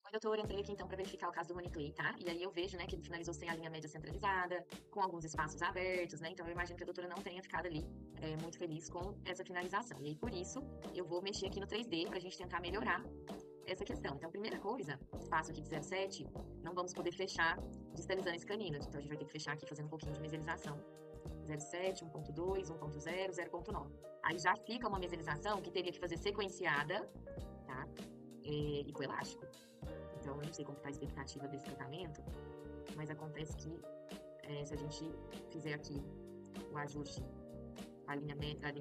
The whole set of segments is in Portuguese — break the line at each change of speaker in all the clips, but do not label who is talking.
Oi, doutor, entrei aqui então para verificar o caso do Roniclay, tá? E aí eu vejo, né, que ele finalizou sem a linha média centralizada, com alguns espaços abertos, né? Então eu imagino que a doutora não tenha ficado ali muito feliz com essa finalização. E aí por isso eu vou mexer aqui no 3D para a gente tentar melhorar essa questão. Então, primeira coisa, espaço aqui de 0,7, não vamos poder fechar distalizando esse canino. Então a gente vai ter que fechar aqui fazendo um pouquinho de meselização. 0,7, 1,2, 1,0, 0,9. Aí já fica uma meselização que teria que fazer sequenciada, tá? E com elástico. Então, eu não sei como está a expectativa desse tratamento, mas acontece que se a gente fizer aqui o ajuste, a linha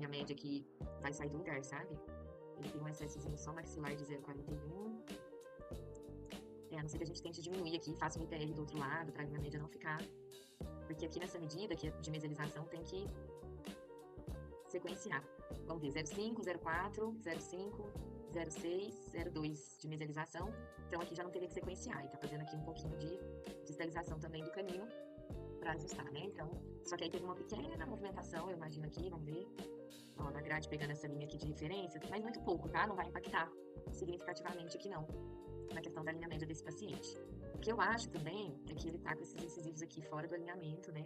média aqui vai sair do lugar, sabe? Ele tem um excessozinho só maxilar de 0,41. A não ser que a gente tente diminuir aqui, faça um IPR do outro lado, para a linha média não ficar. Porque aqui nessa medida que é de meselização tem que sequenciar. Vamos ver, 0,5, 0,4, 0,5, 0,6, 0,2 de meselização. Então aqui já não teria que sequenciar. E tá fazendo aqui um pouquinho de distalização também do canino para ajustar, né? Então, só que aí teve uma pequena movimentação, eu imagino aqui, vamos ver. Ó, na grade pegando essa linha aqui de referência, mas muito pouco, tá? Não vai impactar significativamente aqui não, na questão da linha média desse paciente. O que eu acho também é que ele tá com esses incisivos aqui fora do alinhamento, né?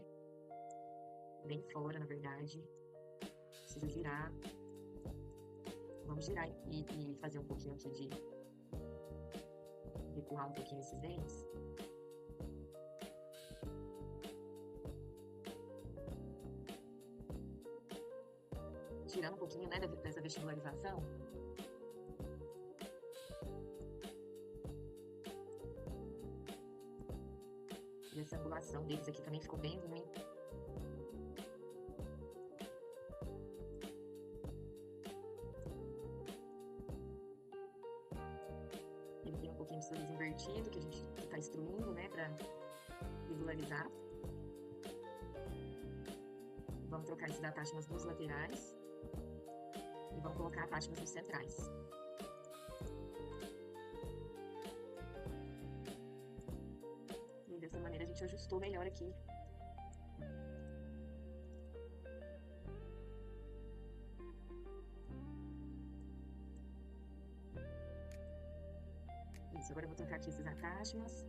Bem fora, na verdade. Preciso girar. Vamos girar e fazer um pouquinho aqui de recuar um pouquinho esses dentes. Tirando um pouquinho, né, dessa vestibularização. E essa angulação deles aqui também ficou bem ruim. Ele tem um pouquinho de sorriso invertido, que a gente tá instruindo, né, pra visualizar. Vamos trocar esses atáchimas nos laterais. E vamos colocar atáchimas nos centrais. E dessa maneira a gente ajustou melhor aqui. Isso, agora eu vou trocar aqui esses atáchimas.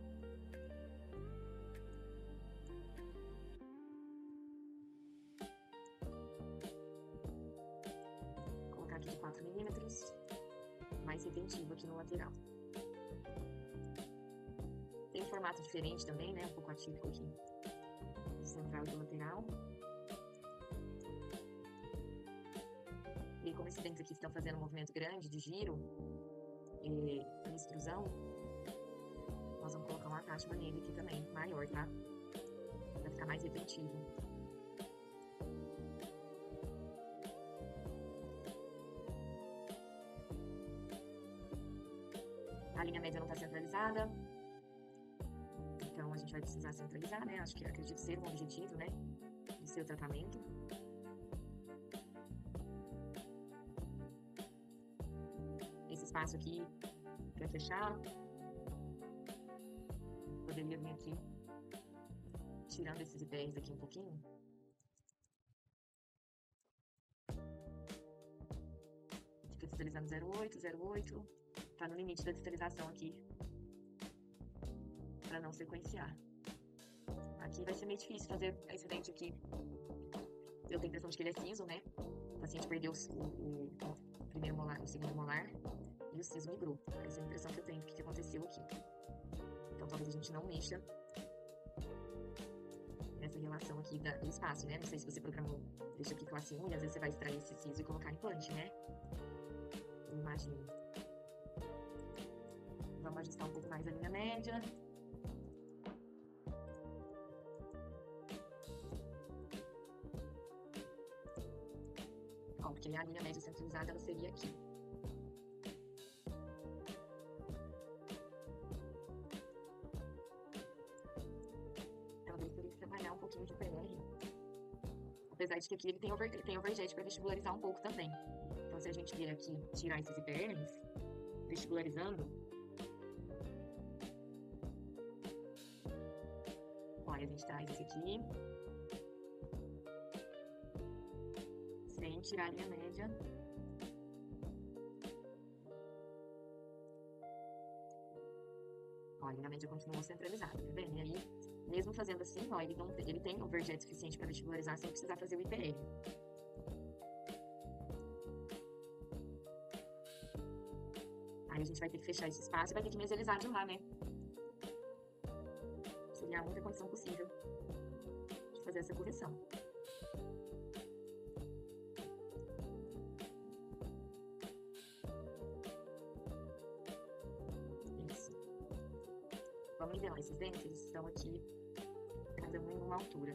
Colocar aqui de 4 milímetros. Mais retentivo aqui no lateral. Tem um formato diferente também, né? Um pouco atípico aqui. Do central e do lateral. E como esses dentes aqui estão fazendo um movimento grande de giro e extrusão, nós vamos colocar um atáchima nele aqui também, maior, tá? Pra ficar mais retentivo. A linha média não tá centralizada. Então, a gente vai precisar centralizar, né? Acredito ser um objetivo, né? Do seu tratamento. Esse espaço aqui para fechar. Poderia vir aqui, tirando esses IPRs aqui um pouquinho. Fica distalizando 0,8, 0,8. Tá no limite da distalização aqui. Para não sequenciar. Aqui vai ser meio difícil fazer esse dente aqui. Eu tenho a impressão de que ele é siso, né? O paciente perdeu o primeiro molar, o segundo molar e o siso migrou. Essa é a impressão que eu tenho do que aconteceu aqui. Então talvez a gente não mexa nessa relação aqui do espaço, né? Não sei se você programou, deixa aqui classe 1 e às vezes você vai extrair esse siso e colocar implante, né? Eu imagino. Vamos ajustar um pouco mais a linha média. Ó, porque a linha média centralizada ela seria aqui. Talvez teria que trabalhar um pouquinho de PR. Apesar de que aqui ele tem overjet para vestibularizar um pouco também. Então, se a gente vier aqui tirar esses IPRs, vestibularizando, olha, a gente traz esse aqui, sem tirar a linha média. a linha média continuou centralizada, tá vendo? E aí, mesmo fazendo assim, ó, ele tem overjet suficiente para vestibularizar sem precisar fazer o IPL. Aí a gente vai ter que fechar esse espaço e vai ter que mesorizar de lá, né? Seria a única condição possível de fazer essa correção. Isso. Vamos nivelar esses dentes, eles estão aqui, cada um em uma altura.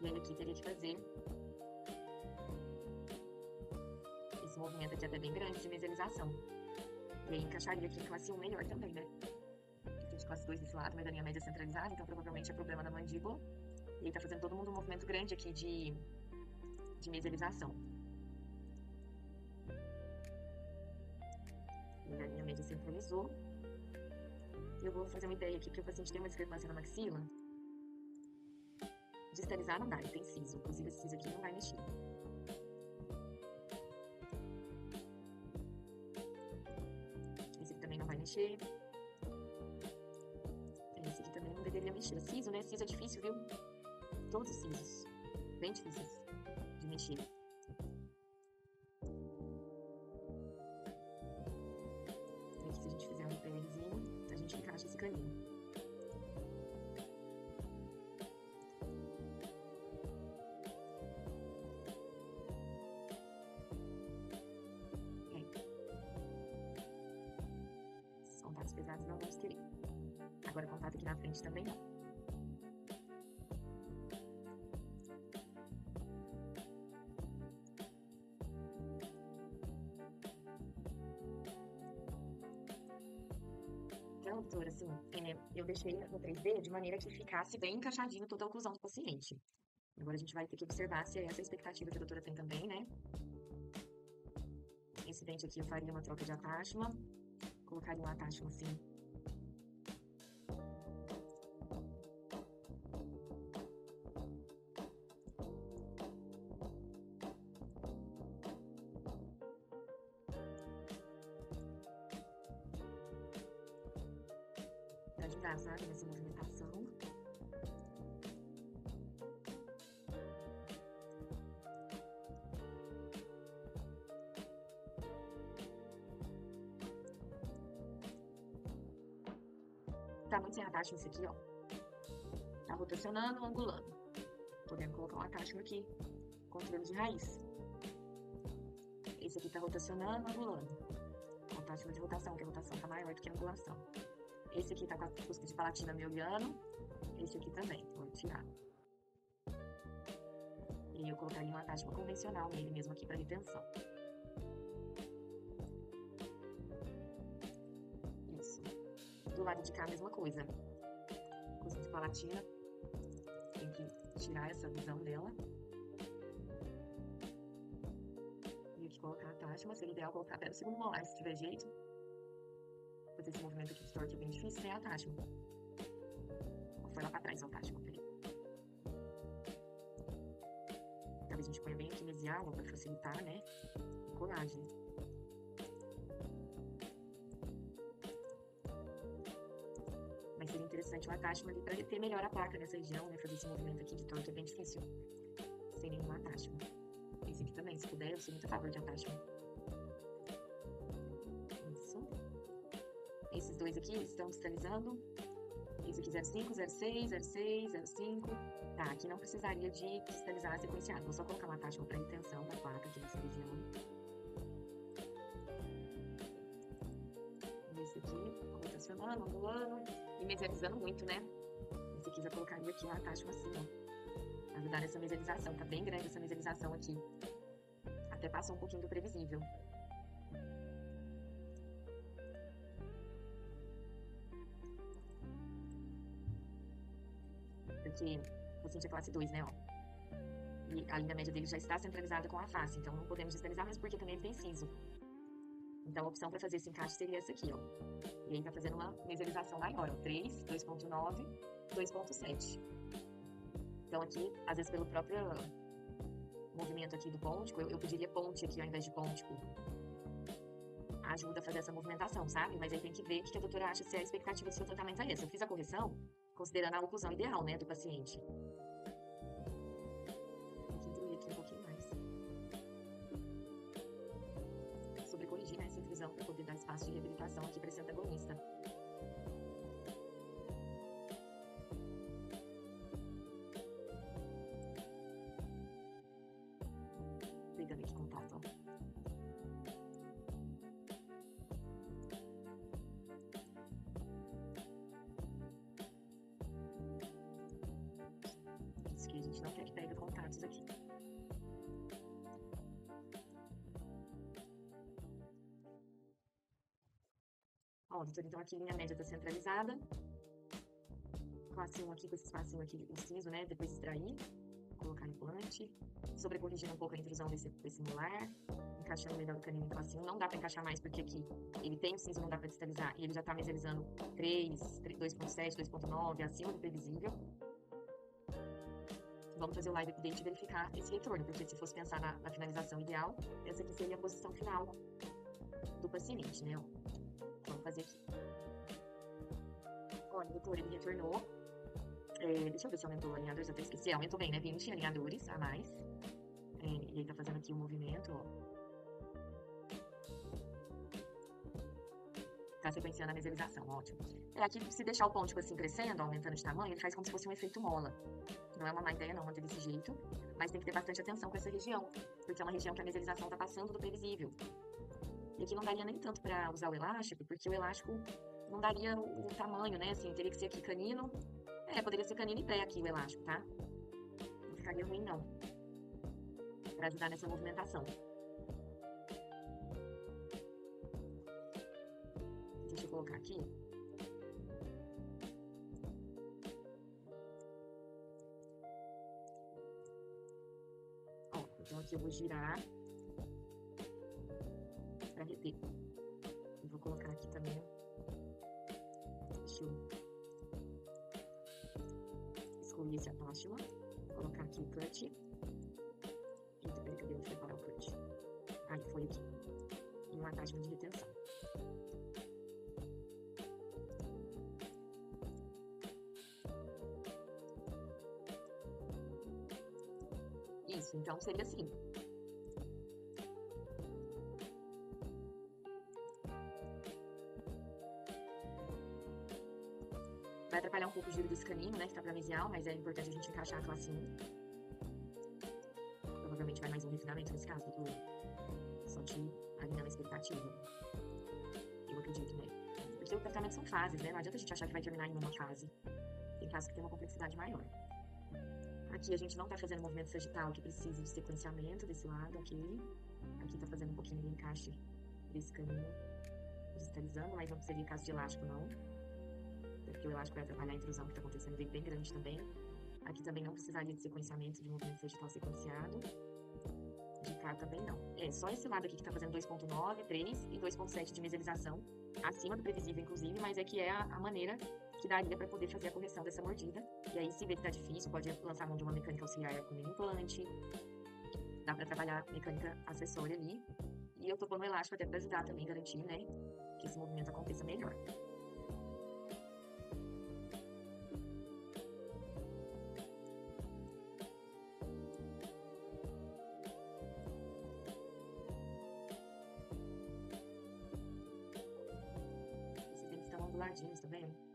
E aí aqui teria que fazer esse movimento aqui até bem grande de mesialização. E aí encaixaria aqui em classe 1 melhor também, né? Aqui de classe 2 desse lado, mas a linha média centralizada, então provavelmente é problema da mandíbula. E aí tá fazendo todo mundo um movimento grande aqui de mesialização. E a linha média centralizou. E eu vou fazer uma ideia aqui, porque o paciente tem uma discrepância na maxila. Distalizar não dá, ele tem siso. Inclusive esse siso aqui não vai mexer. Esse aqui também não vai mexer. Esse aqui também não deveria mexer. Siso, né? Siso é difícil, viu? Todos os sisos. Bem difíceis de mexer. E aqui, se a gente fizer um IPLzinho, a gente encaixa esse caninho. Contatos pesados não vamos querer. Agora, contato aqui na frente também não. Então, doutora, assim, eu deixei no 3D de maneira que ficasse bem encaixadinho toda a oclusão do paciente. Agora a gente vai ter que observar se é essa a expectativa que a doutora tem também, né? Esse dente aqui eu faria uma troca de atáchima. Colocaria um atáchimo assim. Pra ajudar, sabe, nessa movimentação. Tá muito sem atáchimo esse aqui, ó. Tá rotacionando, angulando. Podemos colocar um atáchimo aqui. Controle de raiz. Esse aqui tá rotacionando, angulando. Atáchimo de rotação, que a rotação tá maior do que a angulação. Esse aqui tá com a cúspide palatina me olhando. Esse aqui também, vou tirar. E eu colocaria um atáchimo convencional nele mesmo aqui pra retenção. Isso. Do lado de cá, a mesma coisa. Cúspide palatina. Tem que tirar essa visão dela. E aqui colocar a atáchima. Seria ideal colocar até o segundo molar, se tiver jeito. Fazer esse movimento aqui de torque é bem difícil, sem a atáchima. Foi lá pra trás a atáchima, peraí. Talvez a gente ponha bem aqui mesial, pra facilitar, né? A colagem. Mas seria interessante o atáchimo ali pra reter melhor a placa nessa região, né? Fazer esse movimento aqui de torque é bem difícil. Sem nenhum atáchimo. Esse aqui também, se puder, eu sou muito a favor de atáchimo. Isso. Esses dois aqui estão distalizando. Esse aqui 05, 06, 06, 05. Tá, aqui não precisaria de distalizar sequenciado. Vou só colocar uma atáchimo para retenção da placa aqui nessa região. Esse aqui, rotacionando, angulando e mesializando muito, né? Esse aqui já colocaria aqui uma atáchimo assim, ó. Ajudar nessa mesialização. Tá bem grande essa mesialização aqui. Até passou um pouquinho do previsível. Porque o paciente é classe 2, né, ó. E a linha média dele já está centralizada com a face, então não podemos distalizar, mesmo porque também ele tem siso. Então a opção para fazer esse encaixe seria essa aqui, ó. E aí tá fazendo uma mesialização maior, ó. 3, 2.9, 2.7. Então aqui, às vezes pelo próprio movimento aqui do pôntico, eu pediria ponte aqui ao invés de pôntico. Ajuda a fazer essa movimentação, sabe? Mas aí tem que ver o que a doutora acha se a expectativa do seu tratamento é essa. Eu fiz a correção considerando a oclusão ideal, né, do paciente. Tem que incluir aqui um pouquinho mais. Sobrecorrigir, né, essa intrusão para poder dar espaço de reabilitação aqui para esse antagonista. Pegando aqui contato, ó. Isso que a gente não quer que pegue contatos aqui. Ó, doutor, então aqui linha média tá centralizada. Classe 1 aqui, com esse espacinho aqui, o siso, né, depois extrair. Colocar implante. Sobrecorrigindo um pouco a intrusão desse molar. Encaixando melhor o canino em classe 1. Não dá pra encaixar mais, porque aqui ele tem o siso, não dá pra distalizar. E ele já tá mesializando 3, 2.7, 2.9, acima do previsível. Vamos fazer o live update e verificar esse retorno, porque se fosse pensar na finalização ideal, essa aqui seria a posição final do paciente, né? Vamos fazer aqui. Olha, o doutor, ele retornou. Deixa eu ver se aumentou alinhadores, eu até esqueci. Aumentou bem, né? 20 alinhadores a mais. E aí tá fazendo aqui o movimento, ó. Tá sequenciando a mesialização, ótimo. Aqui, se deixar o pôntico assim crescendo, aumentando de tamanho, ele faz como se fosse um efeito mola. Não é uma má ideia não manter desse jeito, mas tem que ter bastante atenção com essa região, porque é uma região que a mesialização tá passando do previsível. E aqui não daria nem tanto pra usar o elástico, porque o elástico não daria o tamanho, né? Assim, teria que ser aqui canino. Poderia ser canino e pré aqui o elástico, tá? Não ficaria ruim, não. Pra ajudar nessa movimentação. Deixa eu colocar aqui. Ó, então aqui eu vou girar pra reter. E vou colocar aqui também. Deixa eu excluir esse atáchima. Colocar aqui o cut. Eita, peraí que eu devo separar o cut. Aí, foi aqui. E um atáchima de retenção. Isso, então seria assim. Vai atrapalhar um pouco o giro desse canino, né, que tá pra mesial, mas é importante a gente encaixar a classe 1. Provavelmente vai mais um refinamento nesse caso, do só te alinhando a expectativa. Eu acredito, né? Porque o tratamento são fases, né? Não adianta a gente achar que vai terminar em uma fase. Tem casos que tem uma complexidade maior. Aqui a gente não tá fazendo movimento sagital que precisa de sequenciamento desse lado, ok? Aqui tá fazendo um pouquinho de encaixe desse canino, distalizando, mas não seria caso de elástico, não. Porque o elástico vai atrapalhar a intrusão que tá acontecendo bem grande também. Aqui também não precisaria de sequenciamento de movimento sagital sequenciado. De cá também não. Só esse lado aqui que tá fazendo 2.9, 3 e 2.7 de mesialização, acima do previsível, inclusive, mas é que é a maneira que daria para poder fazer a correção dessa mordida. E aí, se ver que tá difícil, pode lançar a mão de uma mecânica auxiliar com implante. Dá para trabalhar a mecânica acessória ali. E eu tô pondo o elástico até para ajudar também, garantir, né, que esse movimento aconteça melhor. Esses dentes estão onduladinhos, tá vendo?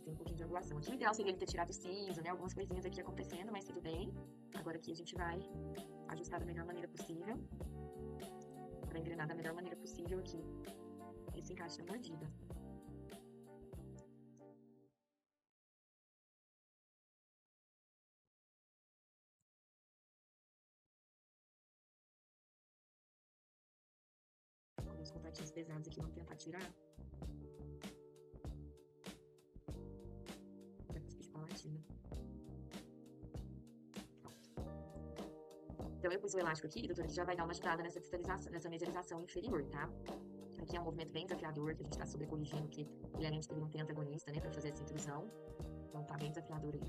Tem um pouquinho de angulação. Aqui o ideal seria ele ter tirado o siso, né? Algumas coisinhas aqui acontecendo, mas tudo bem. Agora aqui a gente vai ajustar da melhor maneira possível. Pra engrenar da melhor maneira possível aqui esse encaixe na mordida. Com os contatinhos pesados aqui, vamos tentar tirar. Então, eu pus o elástico aqui, doutora, que já vai dar uma ajudada nessa distalização, nessa mesialização inferior, tá? aqui é um movimento bem desafiador, que a gente tá sobrecorrigindo, que ele além de ter não tem antagonista, né, pra fazer essa intrusão. Então tá bem desafiador aí.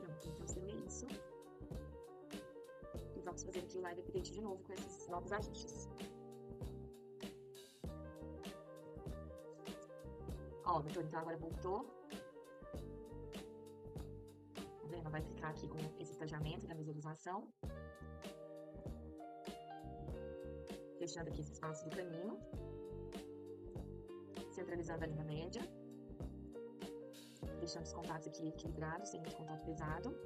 Pronto, então seria isso. E vamos fazer aqui o live update de novo com esses novos ajustes. Ó, doutor, então agora voltou. Tá vendo? Vai ficar aqui com esse estagiamento da visualização. Fechando aqui esse espaço do caminho. Centralizando a linha média. Deixando os contatos aqui equilibrados, sem muito contato pesado.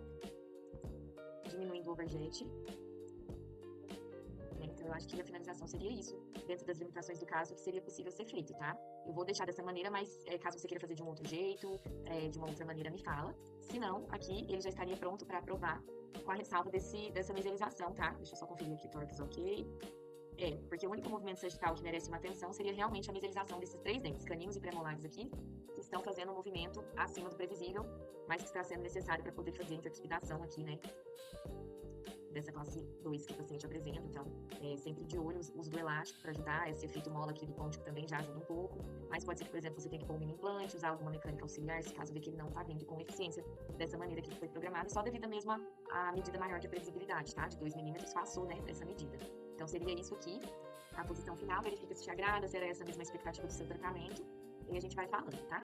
Diminuindo o overjet. Então, eu acho que a finalização seria isso, dentro das limitações do caso, que seria possível ser feito, tá? Eu vou deixar dessa maneira, mas caso você queira fazer de um outro jeito, de uma outra maneira, me fala. Se não, aqui ele já estaria pronto para aprovar com a ressalva dessa mesialização, tá? Deixa eu só conferir aqui, tórax ok. Porque o único movimento sagital que merece uma atenção seria realmente a mesialização desses 3 dentes, caninos e premolares aqui, que estão fazendo um movimento acima do previsível, mas que está sendo necessário para poder fazer a intercuspidação aqui, né? Dessa classe 2 que o paciente apresenta, então, sempre de olho, uso do elástico para ajudar, esse efeito mola aqui do ponte também já ajuda um pouco, mas pode ser que, por exemplo, você tenha que pôr um mini implante, usar alguma mecânica auxiliar, se caso vê que ele não está vindo com eficiência dessa maneira que foi programada, só devido mesmo à medida maior de previsibilidade, tá? De 2 milímetros passou, né, dessa medida. Então, seria isso aqui, a posição final, verifica se te agrada, se era essa mesma expectativa do seu tratamento, e a gente vai falando, tá?